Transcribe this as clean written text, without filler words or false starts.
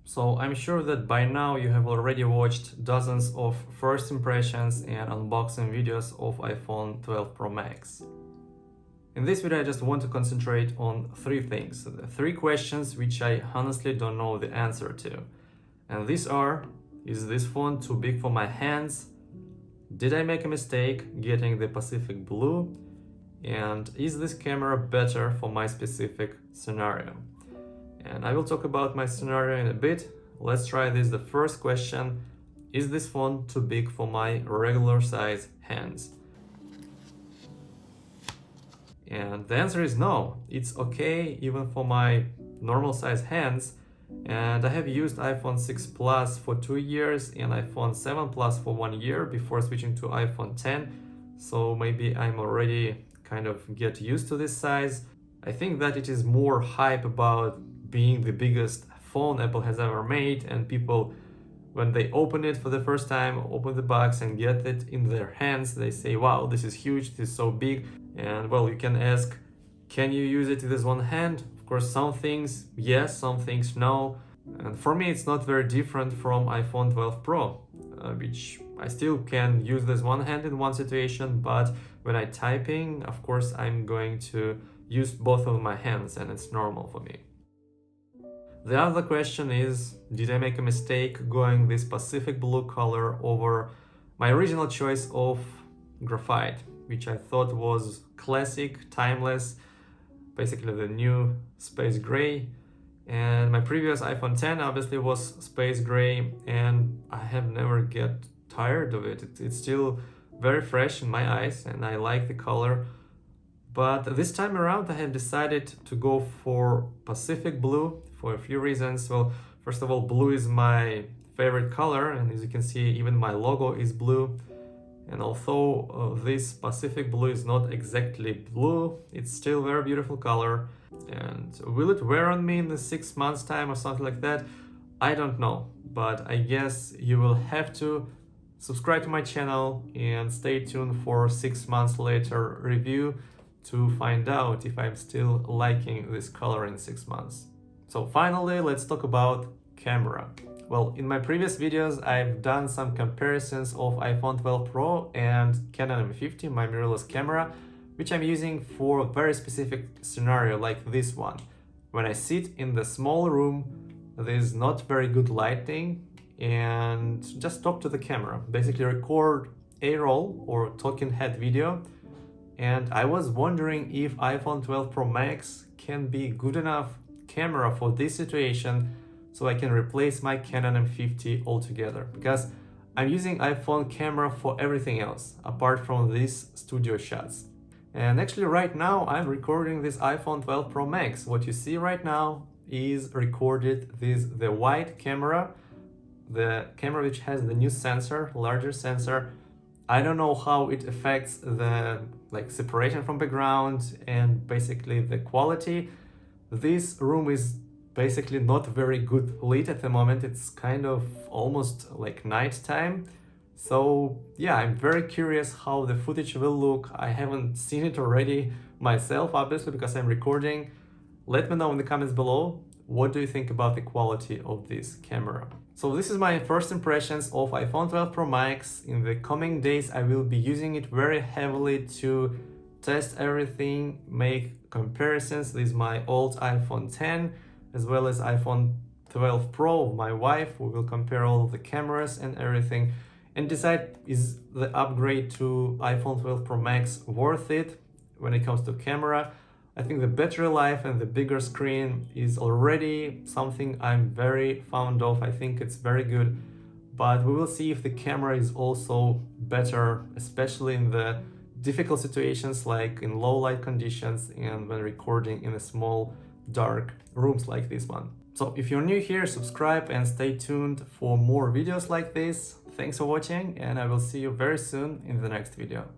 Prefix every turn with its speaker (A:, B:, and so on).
A: So I'm sure that by now you have already watched dozens of first impressions and unboxing videos of iPhone 12 Pro Max. In this video I just want to concentrate on three things, the three questions which I honestly don't know the answer to. And these are: is this phone too big for my hands? Did I make a mistake getting the Pacific Blue? And is this camera better for my specific scenario? And I will talk about my scenario in a bit. Let's try this. The first question: is this phone too big for my regular size hands? And the answer is no. It's okay even for my normal size hands. And I have used iPhone 6 Plus for 2 years and iPhone 7 Plus for 1 year before switching to iPhone 10. So maybe I'm already kind of get used to this size. I think that it is more hype about being the biggest phone Apple has ever made, and people, when they open it for the first time, open the box and get it in their hands, they say, wow, this is huge, this is so big. And well, you can ask, can you use it with one hand? Of course, some things yes, some things no. And for me, it's not very different from iPhone 12 Pro, which I still can use this one hand in one situation, but when I'm typing, of course, I'm going to use both of my hands, and it's normal for me. The other question is, did I make a mistake going this Pacific Blue color over my original choice of graphite, which I thought was classic, timeless, basically the new space gray. And my previous iPhone 10 obviously was space gray, and I have never get tired of it. It's still very fresh in my eyes and I like the color. But this time around I have decided to go for Pacific Blue for a few reasons. Well, first of all, blue is my favorite color, and as you can see, even my logo is blue. And although this Pacific Blue is not exactly blue, it's still a very beautiful color. And will it wear on me in the 6 months time or something like that? I don't know, but I guess you will have to subscribe to my channel and stay tuned for 6 months later review to find out if I'm still liking this color in 6 months. So finally, let's talk about camera. Well, in my previous videos, I've done some comparisons of iPhone 12 Pro and Canon M50, my mirrorless camera, which I'm using for a very specific scenario like this one. When I sit in the small room, there's not very good lighting, and just talk to the camera, basically record A-roll or talking head video. And I was wondering if iPhone 12 Pro Max can be good enough camera for this situation, so I can replace my Canon M50 altogether, because I'm using iPhone camera for everything else apart from these studio shots. And actually right now I'm recording this iPhone 12 Pro Max. What you see right now is recorded with the wide camera, the camera which has the new sensor, larger sensor. I don't know how it affects the separation from background and basically the quality. This room is basically not very good lit at the moment. It's kind of almost like nighttime. So yeah, I'm very curious how the footage will look. I haven't seen it already myself, obviously, because I'm recording. Let me know in the comments below, what do you think about the quality of this camera? So this is my first impressions of iPhone 12 Pro Max. In the coming days, I will be using it very heavily to test everything, make comparisons with my old iPhone 10 as well as iPhone 12 Pro of my wife. We will compare all the cameras and everything and decide, is the upgrade to iPhone 12 Pro Max worth it when it comes to camera. I think the battery life and the bigger screen is already something I'm very fond of. I think it's very good, but we will see if the camera is also better, especially in the difficult situations like in low light conditions and when recording in a small dark rooms like this one. So if you're new here, subscribe and stay tuned for more videos like this. Thanks for watching, and I will see you very soon in the next video.